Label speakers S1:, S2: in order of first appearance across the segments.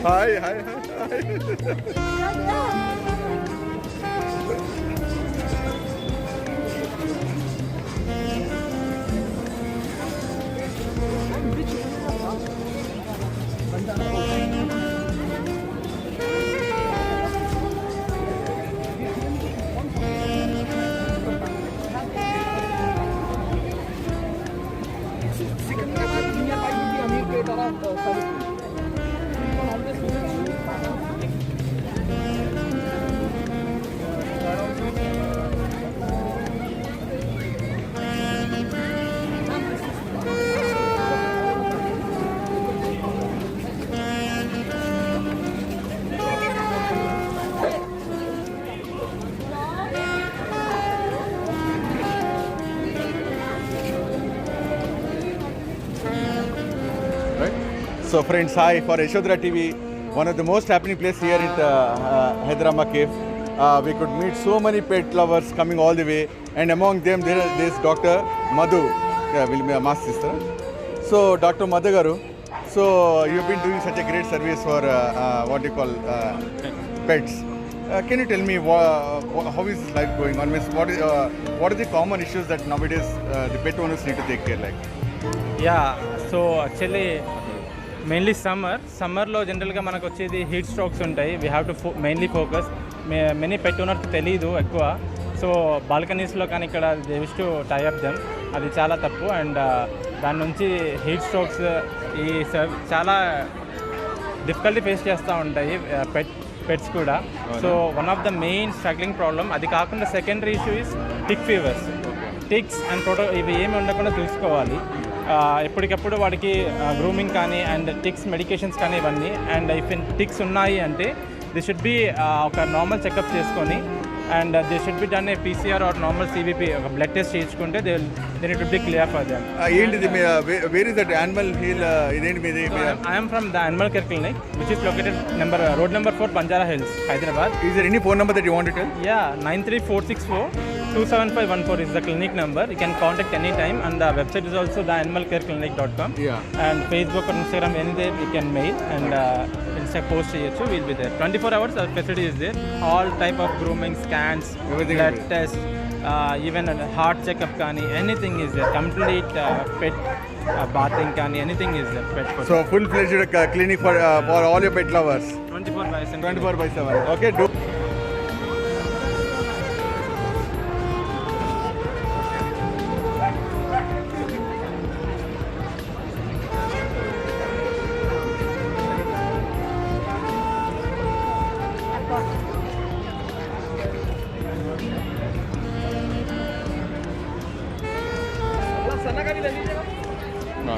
S1: Hi, hi, hi, hi. So friends, hi, for Yashodhara TV, one of the most happening place here at Hyderama cave. We could meet so many pet lovers coming all the way, and among them there is Dr. Madhu. Yeah, will be a mass sister. So Dr. Madhu garu, so you've been doing such a great service for what you call pets. Can you tell me how is life going on? What are the common issues that nowadays the pet owners need to take care like?
S2: Yeah, so actually mainly సమ్మర్లో జనరల్గా మనకు వచ్చేది heat strokes ఉంటాయి. We have to mainly focus. Many pet ఓనర్కి తెలియదు ఎక్కువ. So బాల్కనీస్లో కానీ ఇక్కడ they wish to tie up them, అది చాలా తప్పు. అండ్ దాని నుంచి హీట్ స్ట్రోక్స్ ఈ చాలా డిఫికల్టీ ఫేస్ చేస్తూ ఉంటాయి పెట్స్ కూడా. So one of the main struggling problem అది కాకుండా secondary issue is tick fevers. Ticks and ఇవి ఏమి ఉండకుండా చూసుకోవాలి. ఎప్పటికప్పుడు వాడికి గ్రూమింగ్ కానీ అండ్ టిక్స్ మెడికేషన్స్ కానీ ఇవన్నీ. అండ్ ఇఫ్ టిక్స్ ఉన్నాయి అంటే ది షుడ్ బి ఒక నార్మల్ చెకప్ చేసుకొని and they should be done a PCR or normal CBP blood test చేయించుకుంటే they need to be clear for them.
S1: ఏంటిది where is that animal heal ఇదేంటి మీది?
S2: I am from the animal care clinic which is located road number 4 Banjara Hills, Hyderabad.
S1: Is there any phone number that you want to tell?
S2: Yeah, 93464 is the clinic number. You can contact anytime, and the website is also the animalcareclinic.com.
S1: Yeah.
S2: And Facebook or Instagram, anything you can mail and Insta post cheyochu, we'll be there. 24 hours our facility is there. All type of grooming, scans,
S1: Everything
S2: blood
S1: is
S2: test, even a heart checkup kani, anything is there. Complete pet bathing kani, anything is there. Pet food.
S1: So full-fledged clinic for all your pet lovers.
S2: 24/7.
S1: 24/7. Okay, do. No.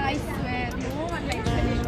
S3: I swear, no one likes fish.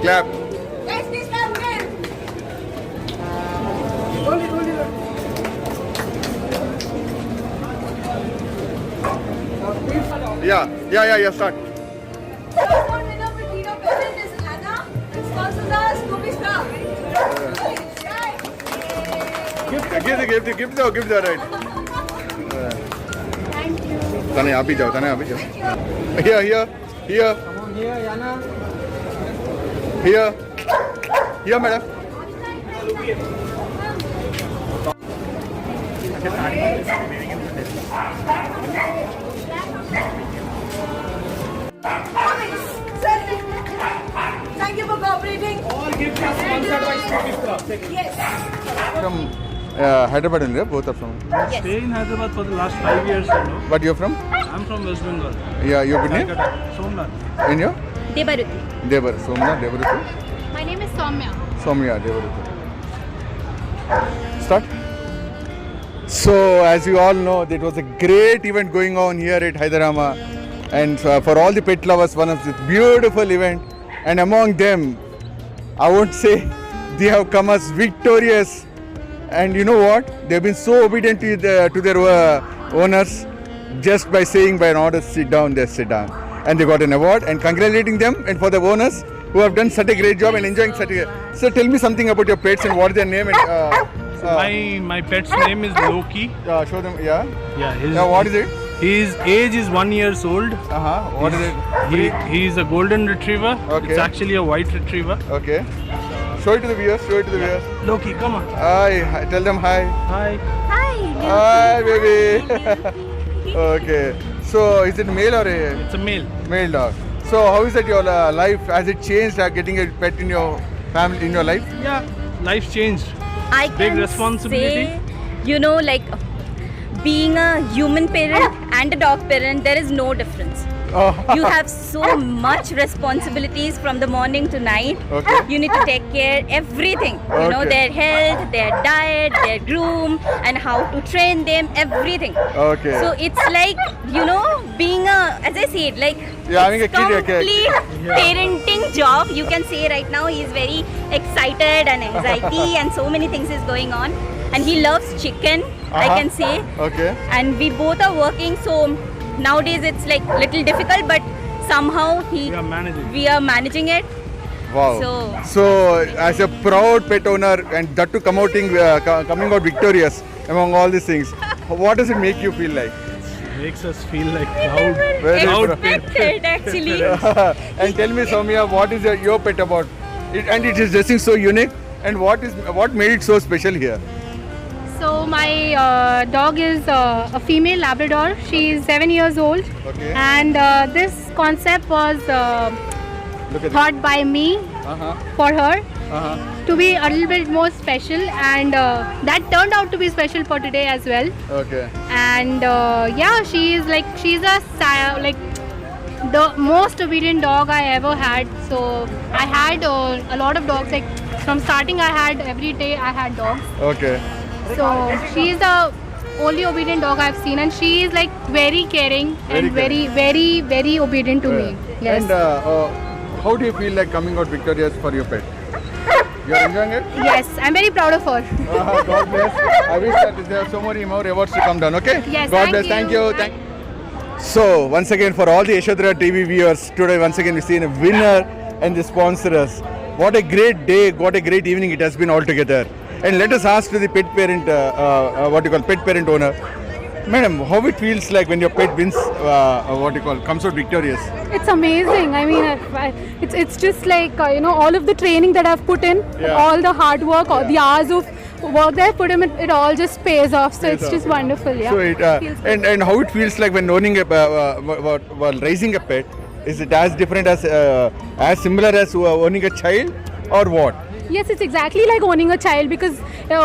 S1: Clap.
S3: Guys, please clap again.
S1: Yeah, start.
S3: First one winner for Tino Parent is Anna. And sponsors are Scooby Star.
S1: Give the right.
S3: Thank you.
S1: Tane abhi jao. Here.
S2: Come on here, Yana.
S1: Here, madam.
S3: Thank you for cooperating.
S2: All gifts are sponsored by Scooby Star.
S3: Yes.
S1: From Hyderabad only, both are from.
S4: Stay in Hyderabad for the last 5 years, you know.
S1: But you're from?
S4: I'm from West Bengal.
S1: Yeah, your good name?
S4: Somnath.
S1: In your?
S3: Debaruti.
S1: Devar. Somna, Devarutu.
S3: My name is Soumya.
S1: Soumya, Devarutu. Start. So, as you all know, it was a great event going on here at Hyderama. And for all the pet lovers, one of the beautiful event. And among them, I won't say they have come as victorious. And you know what? They've been so obedient to their owners. Just by saying by an order, sit down, they sit down. And they got an award. And congratulating them and for the owners who have done such a great job and enjoying such a... So tell me something about your pets and what is their name and...
S4: My pet's name is Loki.
S1: show them, yeah.
S4: Yeah.
S1: What is it?
S4: His age is 1 year old.
S1: What is it?
S4: He is a golden retriever.
S1: Okay.
S4: It's actually a white retriever.
S1: Okay. Show it to the viewers.
S4: Loki, come on.
S1: Hi. Tell them hi.
S4: Hi.
S1: Hi, baby. Okay. So, is it male or a
S4: It's a male.
S1: male dog? So, how is that your life? Has it changed getting a pet in your family, in your life?
S4: Yeah. Life's changed.
S5: I
S4: Big
S5: can
S4: responsibility.
S5: say, like being a human parent and a dog parent, there is no difference. You have so much responsibilities from the morning to night.
S1: Okay.
S5: You need to take care everything. You know,
S1: Okay.
S5: their health, their diet, their groom, and how to train them, everything.
S1: Okay.
S5: So it's like, being as I said, like
S1: having a
S5: it's
S1: kid, okay.
S5: complete parenting job. You can say right now he is very excited and anxiety and so many things is going on. And he loves chicken, I can say.
S1: Okay.
S5: And we both are working, so nowadays it's like little difficult, but somehow
S4: We are managing.
S5: we are managing it.
S1: Wow. So, as a proud pet owner and that too coming out victorious among all these things, what does it make you feel like?
S4: Makes us feel like proud.
S1: Very proud.
S5: Expected actually.
S1: And tell me, Soumya, what is your pet about? And it is dressing so unique. And what made it so special here?
S6: So my dog is a female Labrador. She is 7 years old,
S1: Okay.
S6: and this concept was
S1: Look at
S6: thought by me for her to be a little bit more special, and that turned out to be special for today as well.
S1: Okay.
S6: And she's the most obedient dog I ever had. So I had a lot of dogs. Like from starting, every day I had dogs.
S1: Okay.
S6: So she's the only obedient dog I've seen, and she is like very caring and
S1: Very
S6: very, very obedient to me. Yes.
S1: And how do you feel like coming out victorious for your pet? You're enjoying it?
S6: Yes, I'm very proud of her.
S1: God bless. I wish that there are so many more awards to come down, okay?
S6: Yes,
S1: God
S6: thank
S1: bless.
S6: you.
S1: Thank you. So, once again, for all the Yashodhara TV viewers, today once again we've seen a winner and the sponsors. What a great day, what a great evening it has been altogether. And let us ask to the pet parent, pet parent owner. Madam, how it feels like when your pet wins, comes out victorious?
S6: It's amazing. I mean, it's just like, all of the training that I've put in,
S1: Yeah.
S6: all the hard work, all the hours of work that I've put in, it all just pays off. So it's just wonderful, yeah.
S1: So it
S6: Feels good.
S1: and how it feels like when owning while raising a pet, is it as different as similar as owning a child or what?
S6: Yes, it's exactly like owning a child, because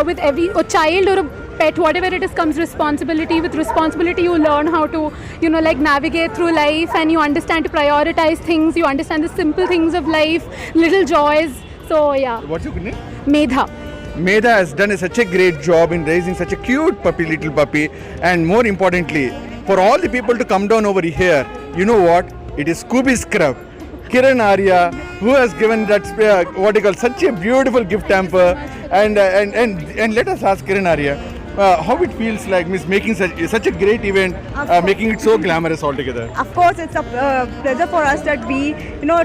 S6: with a child or a pet, whatever it is, comes responsibility. With responsibility, you learn how to, navigate through life, and you understand to prioritize things. You understand the simple things of life, little joys. So yeah.
S1: What's your good name?
S6: Medha.
S1: Medha has done such a great job in raising such a cute little puppy, and more importantly, for all the people to come down over here, you know what? It is Scooby Scrub, Kiran Arya, who has given that what you call such a beautiful gift hamper. And let us ask Kiran Arya. How it feels like making such a great event, making it so glamorous altogether.
S7: Of course, it's a pleasure for us that we,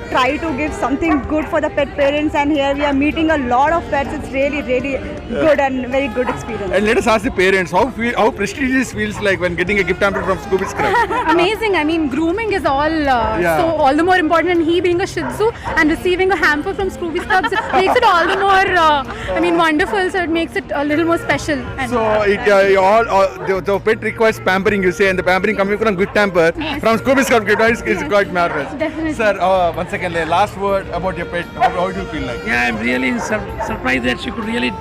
S7: try to give something good for the pet parents, and here we are meeting a lot of pets. It's really, really good and very good experience.
S1: And let us ask the parents how prestigious feels like when getting a gift hamper from Scooby Scrub.
S6: Amazing. I mean, grooming is so all the more important. And he being a Shih Tzu and receiving a hamper from Scooby Scrubs makes it all the more, wonderful. So it makes it a little more special. And
S1: So the pet requires pampering, you say, and the pampering coming from gift hamper from Scooby Scrub is quite marvelous.
S6: Definitely.
S1: Sir, once again, the last word about your pet. How do you feel like?
S8: Yeah, I'm really surprised that she could really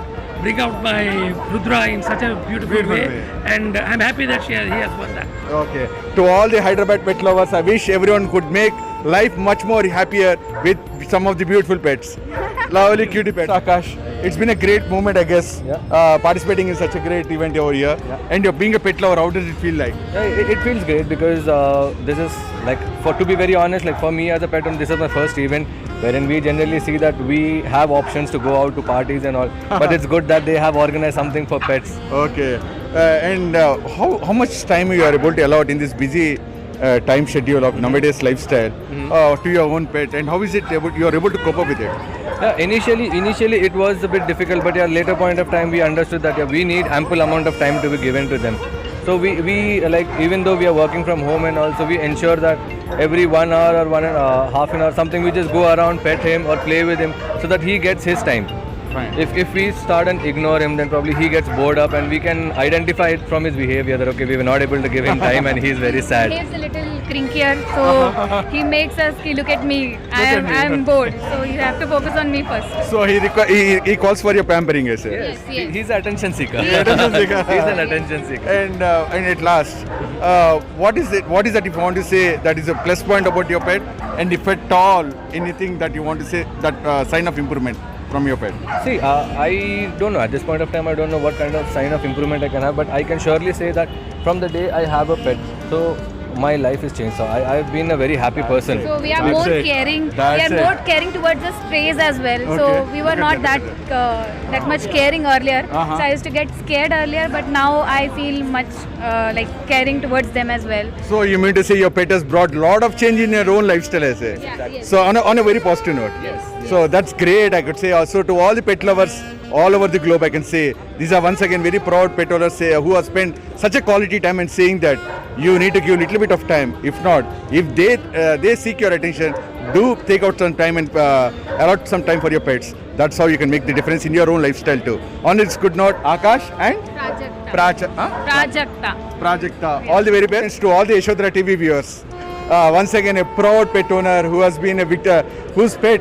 S8: bring out my Rudra in such a beautiful way. And I'm happy that he has won that.
S1: Okay. To all the Hyderabad pet lovers, I wish everyone could make life much more happier with some of the beautiful pets. Lovely cutie pets. Akash, it's been a great moment, I guess, participating in such a great event over here. And you're being a pet lover, how does it feel like?
S9: It feels great because this is like, to be very honest, like for me as a pet owner, this is my first event wherein we generally see that we have options to go out to parties and all. But it's good that they have organized something for pets.
S1: Okay. And how much time you are able to allot in this busy time schedule of nowadays lifestyle to your own pet, and how is it you are able to cope up with it?
S9: Yeah, initially it was a bit difficult, but at a later point of time we understood that we need ample amount of time to be given to them. So we like, even though we are working from home and also, we ensure that every 1 hour or half an hour something, we just go around, pet him or play with him so that he gets his time.
S1: Fine.
S9: If we start and ignore him, then probably he gets bored up, and we can identify it from his behavior that okay, we were not able to give him time and he's very sad.
S10: He's a little crinkier, so he makes us look at me. I'm bored, so you have to focus on me first.
S1: So he calls for your pampering, I say.
S10: Yes, yes.
S9: He's an attention seeker.
S1: He's
S9: He's an attention seeker.
S1: And at last, what is that if you want to say that is a plus point about your pet, and if at all anything that you want to say that sign of improvement from your pet?
S9: See, I don't know. At this point of time, I don't know what kind of sign of improvement I can have, but I can surely say that from the day I have a pet, so my life has changed. So I've been a very happy person.
S10: So we are more caring. We are more caring towards the strays as well. So we were not that much caring earlier. So I used to get scared earlier, but now I feel much like caring towards them as well.
S1: So you mean to say your pet has brought a lot of change in your own lifestyle, I say?
S10: Yeah, yes.
S1: So on a very positive note.
S9: Yes.
S1: So that's great, I could say. Also to all the pet lovers all over the globe, I can say these are once again very proud pet owners who have spent such a quality time and saying that you need to give a little bit of time. If not, if they seek your attention, do take out some time and allot some time for your pets. That's how you can make the difference in your own lifestyle too. On this good note, Akash and Prajakta. All the very best to all the Yashodhara TV viewers. Once again, a proud pet owner who has been a victor, whose pet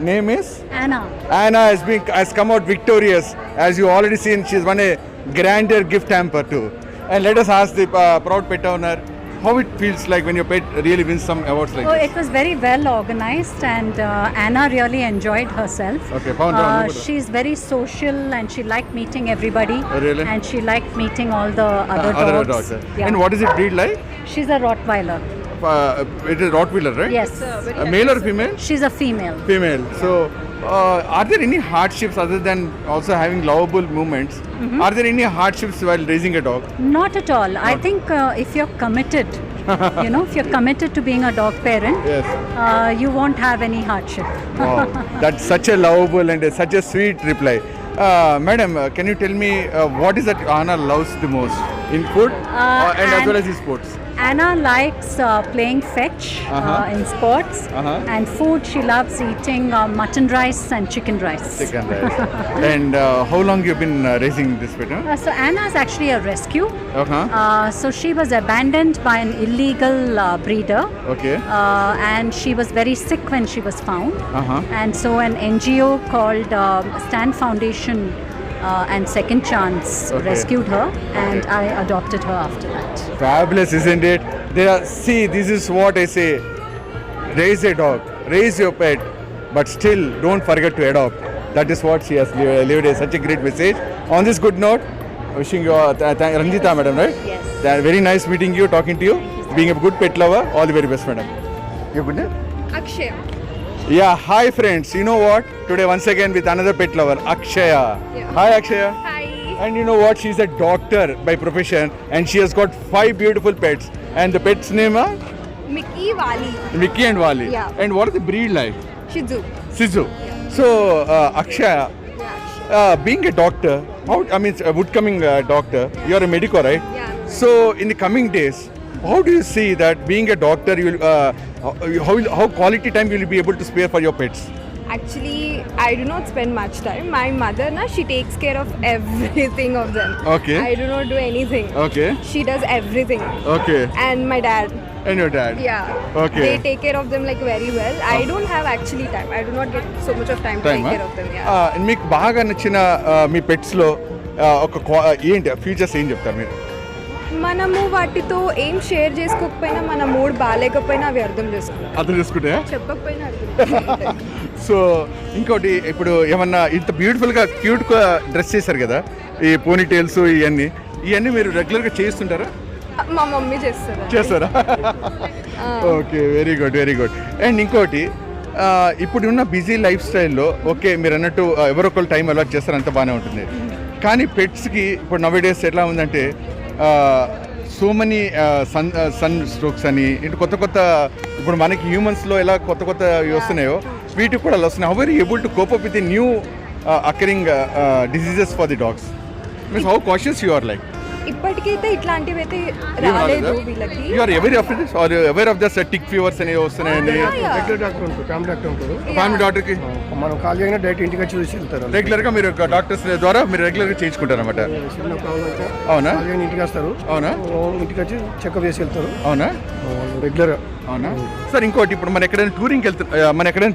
S1: name is
S6: Anna.
S1: Anna has come out victorious. As you already seen, she's won a grander gift hamper too. And let us ask the proud pet owner how it feels like when your pet really wins some awards like this.
S11: It was very well organized, and Anna really enjoyed herself.
S1: Okay,
S11: she's very social and she liked meeting everybody.
S1: Oh, really?
S11: And she liked meeting all the other dogs. Yeah.
S1: And what is it breed like?
S11: She's a Rottweiler.
S1: It is Rottweiler, right?
S11: Yes.
S1: Male or female?
S11: She's a female.
S1: Female. So, are there any hardships other than also having lovable moments? Are there any hardships while raising a dog?
S11: Not at all. I think if you're committed, if you're committed to being a dog parent,
S1: Yes.
S11: you won't have any hardship.
S1: Wow. That's such a lovable and such a sweet reply. Madam, can you tell me what is that Anna loves the most in food and as well as in sports?
S11: Anna likes playing fetch in sports, and food she loves eating mutton rice and chicken rice.
S1: Chicken rice. And how long you been raising this pet?
S11: So Anna is actually a rescue. So she was abandoned by an illegal breeder.
S1: Okay.
S11: And she was very sick when she was found. And so an NGO called Stand Foundation and Second Chance rescued her, and I adopted her after that.
S1: Fabulous, isn't it? See, this is what I say. Raise a dog, raise your pet, but still don't forget to adopt. That is what she has lived such a great message. On this good note, wishing you Ranjita madam, right?
S11: Yes.
S1: Very nice meeting you, talking to you. Being a good pet lover, all the very best, madam. Your good name?
S3: Akshay.
S1: Yeah, hi friends. You know what? Today once again with another pet lover, Akshaya. Hi Akshaya.
S10: Hi.
S1: And you know what? She's a doctor by profession and she has got 5 beautiful pets. And the pets name are
S7: Mickey, Wali,
S1: Mickey and Wali.
S7: Yeah.
S1: And what is the breed like?
S7: Shih Tzu.
S1: Shih Tzu. So Akshaya, being a doctor, a woodcoming doctor, you are a medico, right?
S7: Yeah.
S1: So in the coming days, how do you see that being a doctor, you will, how quality time will you be able to spare for your pets?
S12: Actually, I do not spend much time. My mother, she takes care of everything of them.
S1: Okay.
S12: I do not do anything.
S1: Okay.
S12: She does everything.
S1: Okay.
S12: And my dad.
S1: And your dad?
S12: Yeah.
S1: Okay.
S12: They take care of them like very well. I don't have actually time. I do not get so much of time to take care of them. Yeah.
S1: మీకు బాగా నచ్చిన మీ పెట్స్లో ఏంటి features ఏం చెప్తారు మీరు?
S12: మనము వాటితో ఏం షేర్ చేసుకోకపోయినా మన మూడ్ బాగాలేకపోయినా అవి అర్థం
S1: చేసుకుంటే
S12: చెప్పకపోయినా అర్థం
S1: సో ఇంకోటి ఇప్పుడు ఏమన్నా ఇంత బ్యూటిఫుల్గా క్యూట్గా డ్రెస్ చేశారు కదా, ఈ పోనీ టైల్స్ ఇవన్నీ మీరు రెగ్యులర్గా చేస్తుంటారా?
S12: మా మమ్మీ
S1: చేస్తారా? Okay, very good very good. And ఇంకోటి ఇప్పుడున్న బిజీ లైఫ్ స్టైల్లో ఓకే మీరు అన్నట్టు ఎవరొకరు టైం అలాట్ చేస్తారు, అంత బాగానే ఉంటుంది. కానీ పెట్స్కి ఇప్పుడు నవ్ డేస్ ఎట్లా ఉందంటే సో మెనీ సన్ స్ట్రోక్స్ అని ఇటు కొత్త ఇప్పుడు మనకి హ్యూమన్స్లో ఎలా కొత్త వస్తున్నాయో వీటికి కూడా వస్తున్నాయి. How are you able to cope up with the new occurring diseases for the dogs? Means how cautious you are like?
S12: ఇప్పటికైతే ఇట్లాంటివి అయితే రాలేదు వీళ్ళకి.
S1: You are aware of this are aware of this tick fevers అనేవి వస్తున్నాయని?
S13: Regular doctor ఉంటారు, family doctor ఉంటారు.
S1: Family డాక్టర్కి
S13: మనం కాల్ చేయగానే డైరెక్ట్ ఇంటికి వచ్చి చూసి వెళ్తారు.
S1: రెగ్యులర్గా మీరు డాక్టర్స్ ద్వారా మీరు రెగ్యులర్గా చేయించుకుంటారు అనమాట? అవునా?
S13: ఇంటికి వస్తారు.
S1: అవునా?
S13: ఇంటికి వచ్చి చెకప్ చేసి వెళ్తారు.
S1: అవునా?
S13: రెగ్యులర్.
S1: అవునా సార్? ఇంకోటి ఇప్పుడు మనం ఎక్కడైనా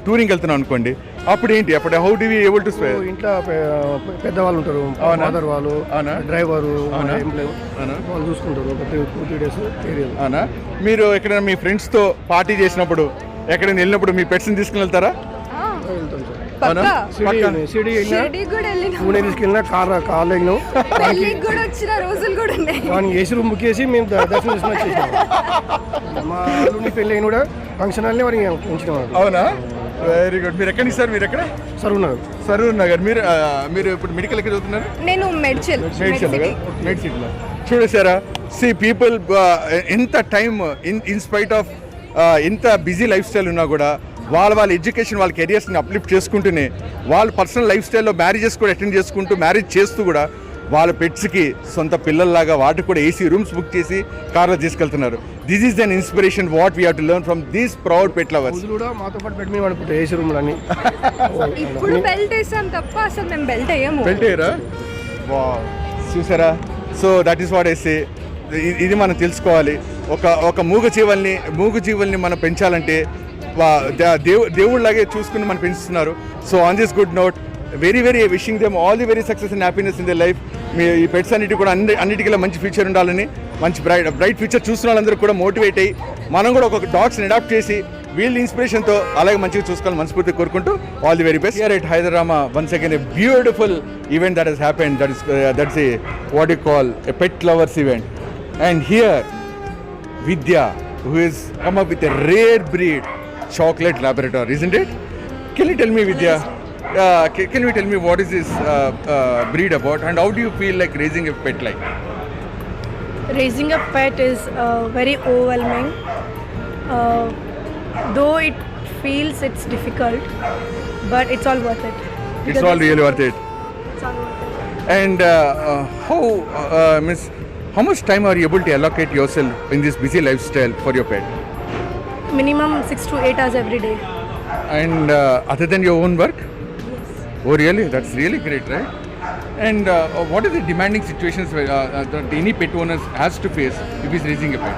S1: టూరింగ్ వెళ్తున్నాం అనుకోండి, అప్పుడు ఏంటి అప్పుడు how do we able to spare?
S13: ఇంట్లో పెద్దవాళ్ళు ఉంటారు, ఫాదర్ వాళ్ళు, డ్రైవరు వాళ్ళు చూసుకుంటారు. ఒక 2-3 days ఏరియా.
S1: అవునా? మీరు ఎక్కడైనా మీ ఫ్రెండ్స్తో పార్టీ చేసినప్పుడు ఎక్కడైనా వెళ్ళినప్పుడు మీ పెట్స్ని తీసుకుని వెళ్తారా?
S13: పూణే తీసుకెళ్ళినా కార్ ఎగినాం,
S12: కూడా వచ్చిన రోజులు కూడా ఉన్నాయి.
S13: కానీ ఏసీ రూమ్ బుక్ చేసి మేము దర్శనం చేసినాం. మా అల్లుని పెళ్ళి అయిన కూడా ఫంక్షన్ హాల్ని వారికి ఉంచినాం.
S1: అవునా? Very good. మీరు ఎక్కడి సార్? మీరు ఎక్కడ? సరూర్ నగర్. మీరు ఇప్పుడు మెడికల్ ఎక్కడ చదువుతున్నారు?
S12: నేను మెడ్సిల్
S1: చూడేశారా? సి పీపుల్ ఎంత టైమ్ ఇన్ స్పైట్ ఆఫ్ ఎంత బిజీ లైఫ్ స్టైల్ ఉన్నా కూడా వాళ్ళ ఎడ్యుకేషన్ వాళ్ళ కెరియర్స్ని అప్లిఫ్ట్ చేసుకుంటూనే వాళ్ళ పర్సనల్ లైఫ్ స్టైల్లో మ్యారేజెస్ కూడా అటెండ్ చేసుకుంటూ మ్యారేజ్ చేస్తూ కూడా వాళ్ళ పెట్స్కి సొంత పిల్లల్లాగా వాటికి కూడా ఏసీ రూమ్స్ బుక్ చేసి కార్లో తీసుకెళ్తున్నారు. This is an inspiration what we have to learn from these proud pet lovers.
S13: మాతో పాటు బెడ్ మీద పడుకుంటాయి ఏసీ రూమ్లు అన్ని.
S12: ఇప్పుడు బెల్ట్ వేసాం తప్ప అసలు మేము బెల్ట్ వేయము.
S1: బెల్ట్ వేయరా? చూసారా? So that is what I say. ఇది మనం తెలుసుకోవాలి. ఒక మూగ జీవుల్ని మనం పెంచాలంటే దేవుళ్ళలాగే చూసుకుని మనం పెంచుతున్నారు. So on this good note, very wishing them all the very success and happiness in the life. మీ ఈ పెట్స్ అన్నిటి కూడా అన్నిటికీ మంచి ఫ్యూచర్ ఉండాలని, మంచి బ్రైట్ ఫ్యూచర్ చూస్తున్న వాళ్ళందరూ కూడా మోటివేట్ అయ్యి మనం కూడా ఒక డాగ్స్ని అడాప్ట్ చేసి వీళ్ళ ఇన్స్పిరేషన్తో అలాగే మంచిగా చూసుకోవాలని మనస్ఫూర్తిగా కోరుకుంటూ all the very best. Here at Hyderama once again a beautiful event that has happened. That's a what you call a pet lovers event. And here Vidya, who has come up with a rare breed chocolate Labrador, isn't it? Can you tell me, Vidya, can you tell me what is this breed about and how do you feel like raising a pet like?
S14: Raising a pet is very overwhelming. Though it feels it's difficult, but it's all worth it.
S1: It's all really worth it.
S14: It's all worth it.
S1: And how much time are you able to allocate yourself in this busy lifestyle for your pet?
S14: Minimum 6 to 8 hours every day.
S1: And other than your own work?
S14: Yes.
S1: Oh really? That's really great, right? And what are the demanding situations that any pet owner has to face if he's raising a pet?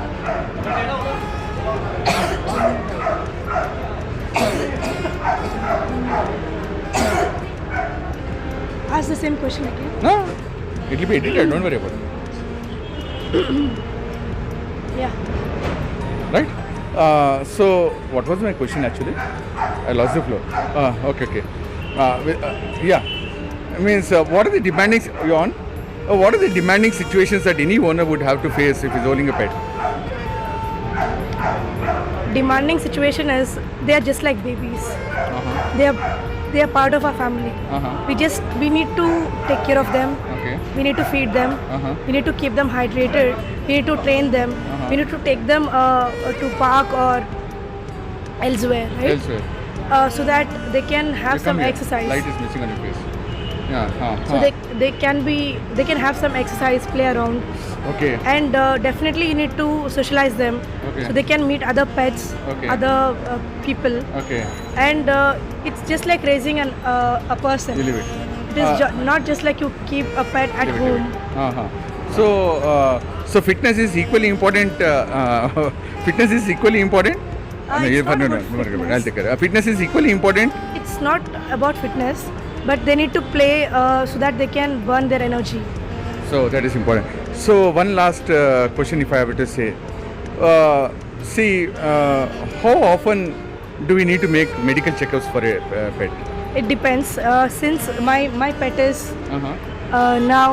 S14: Ask the same question again.
S1: No, it will be edited, don't worry about it.
S14: Yeah.
S1: Right? So, what was my question actually? I lost the flow. Okay. Yeah. Means, what are the demanding what are the demanding situations that any owner would have to face if he's owning a pet?
S14: demanding situation is they are just like babies. They are part of our family. We need to take care of them.
S1: Okay.
S14: We need to feed them. We need to keep them hydrated. We need to train them. We need to take them to park or elsewhere, right?
S1: Elsewhere.
S14: So that they can have
S1: You
S14: some
S1: come here.
S14: exercise.
S1: Light is missing on your face. Yeah.
S14: So they can have some exercise, play around.
S1: Okay.
S14: And definitely you need to socialize them.
S1: Okay.
S14: So they can meet other pets,
S1: Okay.
S14: other people.
S1: Okay.
S14: And it's just like raising a person.
S1: You leave it.
S14: It is not just like you keep a pet at
S1: Leave it,
S14: home.
S1: leave it. So fitness is equally important. Fitness is equally important.
S14: It's not about
S1: I'll
S14: fitness.
S1: take care. Fitness is equally important.
S14: It's not about fitness, but they need to play so that they can burn their energy.
S1: So that is important. So one last question, if I have to say, how often do we need to make medical checkups for a pet?
S14: It depends. Since my pet is now,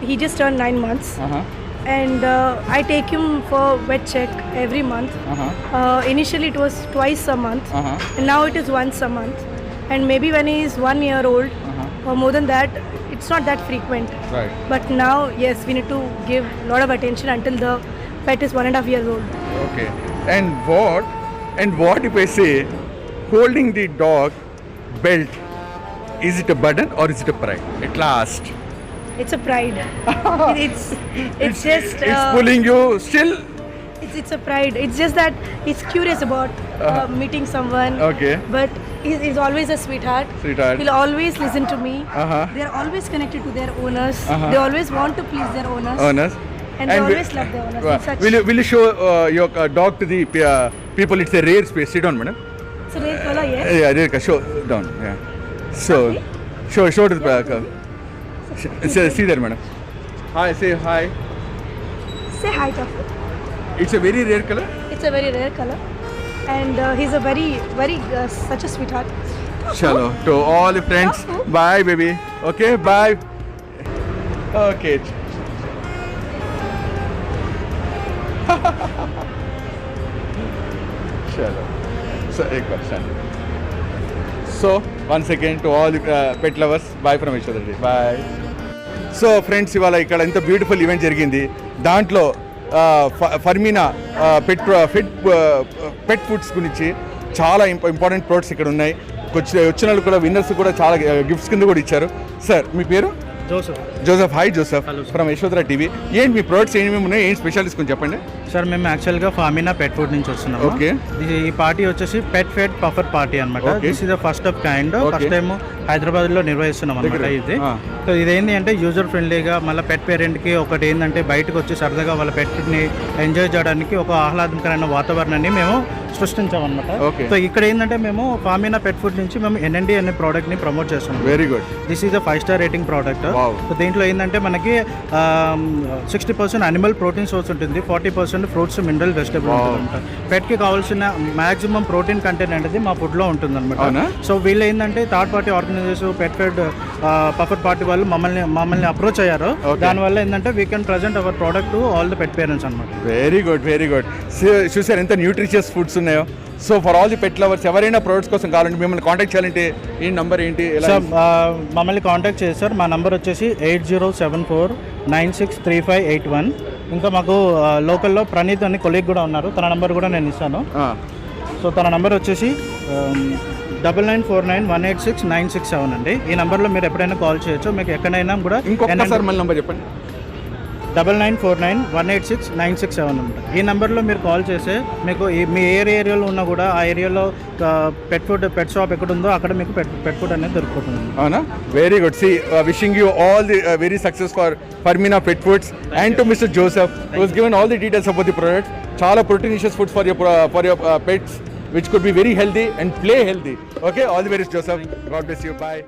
S14: he just turned 9 months. And I take him for vet check every month. Initially it was twice a month, and now it is once a month. And maybe when he is 1 year old or more than that, it's not that frequent.
S1: Right.
S14: But now, yes, we need to give a lot of attention until the pet is 1.5 years old.
S1: Okay. And what if I say holding the dog belt, is it a burden or is it a pride? At last.
S14: It's a pride. it's just
S1: It's pulling you still.
S14: it's a pride. It's just that he's curious about meeting someone.
S1: Okay.
S14: But he's always a sweetheart. He'll always listen to me. They're always connected to their owners. They always want to please their owners. And they always love their owners. It's such-
S1: Will you show your dog to the people? It's a rare space. Sit down, madam.
S14: So rare color, yes.
S1: Yeah, there. Show down. Yeah. So, show to the back. See there, madam. Hi. Say hi.
S14: Say hi, Tafu.
S1: It's a very rare color.
S14: It's a very rare color. And he's a very such a sweetheart.
S1: Chalo. To all the friends. Bye, baby. Okay. Bye. Okay. Chalo. So, एक बार stand. So, once again to all the pet lovers, bye from Yashodhara. Bye. So friends, ఇవాళ ఇక్కడ ఎంత beautiful event జరిగింది. దాంట్లో ఫర్మినా pet foods గురించి చాలా important products ఇక్కడ ఉన్నాయి. వచ్చిన వాళ్ళు కూడా విన్నర్స్ కూడా చాలా గిఫ్ట్స్ కింద కూడా ఇచ్చారు. సార్, మీ పేరు? Joseph. Hi Joseph, from Yashodhara TV. ఏంటి మీ ప్రోడక్ట్స్ ఏమేమి ఉన్నాయి, ఏంటి స్పెషాలిటీస్ కొంచెం చెప్పండి.
S2: సార్, మేము యాక్చువల్గా ఫామినా పెట్ ఫుడ్ నుంచి వస్తున్నాము.
S1: ఓకే.
S2: ఈ పార్టీ వచ్చేసి పెట్ ఫెడ్ పఫర్ పార్టీ అనమాట. This is the first of kind. First time హైదరాబాద్లో నిర్వహిస్తున్నాం అనమాట ఇది. సో ఇదేంటి అంటే యూజర్ ఫ్రెండ్లీగా, మళ్ళీ పెట్ పేరెంట్కి ఒకటి ఏంటంటే బయటకు వచ్చి సరదాగా వాళ్ళ పెట్ని ఎంజాయ్ చేయడానికి ఒక ఆహ్లాదకరమైన వాతావరణాన్ని మేము సృష్టించామన్నమాట. సో ఇక్కడ ఏంటంటే మేము ఫామినా పెట్ ఫుడ్ నుంచి మేము NND అనే ప్రోడక్ట్ని ప్రమోట్ చేస్తున్నాం.
S1: Very good.
S2: This is the 5-star rating product. So దీంట్లో ఏంటంటే మనకి 60% అనిమల్ ప్రోటీన్ సోర్స్ ఉంటుంది, 40% ఫ్రూట్స్, మినరల్, వెజిటబుల్ ఉంటుంది. పెట్కి కావాల్సిన మాక్సిమం ప్రోటీన్ కంటెంట్ అనేది మా ఫుడ్లో ఉంటుంది అనమాట. సో వీళ్ళు ఏంటంటే third party organization pet fed puffer party వాళ్ళు మమ్మల్ని అప్రోచ్ అయ్యారు. దానివల్ల ఏంటంటే we can present our product to all the pet parents అనమాట.
S1: Very good, very good. చూసారు ఎంత న్యూట్రిషియస్ ఫుడ్స్ ఉన్నాయో. So for all the pet lovers, ఎవరైనా ప్రొడక్ట్స్ కోసం కావాలంటే మిమ్మల్ని కాంటాక్ట్ చేయాలంటే ఈ నంబర్ ఏంటి?
S2: సార్, మమ్మల్ని కాంటాక్ట్ చేశారు. మా నంబర్ వచ్చేసి 8074963581. ఇంకా మాకు లోకల్లో ప్రణీత్ అని కొలీగ్ కూడా ఉన్నారు, తన నంబర్ కూడా నేను ఇస్తాను. సో తన నంబర్ వచ్చేసి 9949186967 అండి. ఈ నెంబర్లో మీరు ఎప్పుడైనా కాల్ చేయొచ్చు. మీకు ఎక్కడైనా కూడా
S1: ఇంకొకసారి మళ్ళీ నంబర్ చెప్పండి.
S2: 9949186967 ఉంటుంది. ఈ నెంబర్లో మీరు కాల్ చేస్తే మీకు మీ ఏరియాలో ఉన్నా కూడా ఆ ఏరియాలో పెట్ షాప్ ఎక్కడ ఉందో అక్కడ మీకు పెట్ ఫుడ్ అనేది దొరుకుతుంది.
S1: అవునా? Very good. See wishing you all the very success for Farmina pet foods and to mister Joseph who has given all the details about the product. చాలా proteinaceous foods for your pets which could be very healthy and play healthy. Okay, all the best Joseph. God bless you. Bye.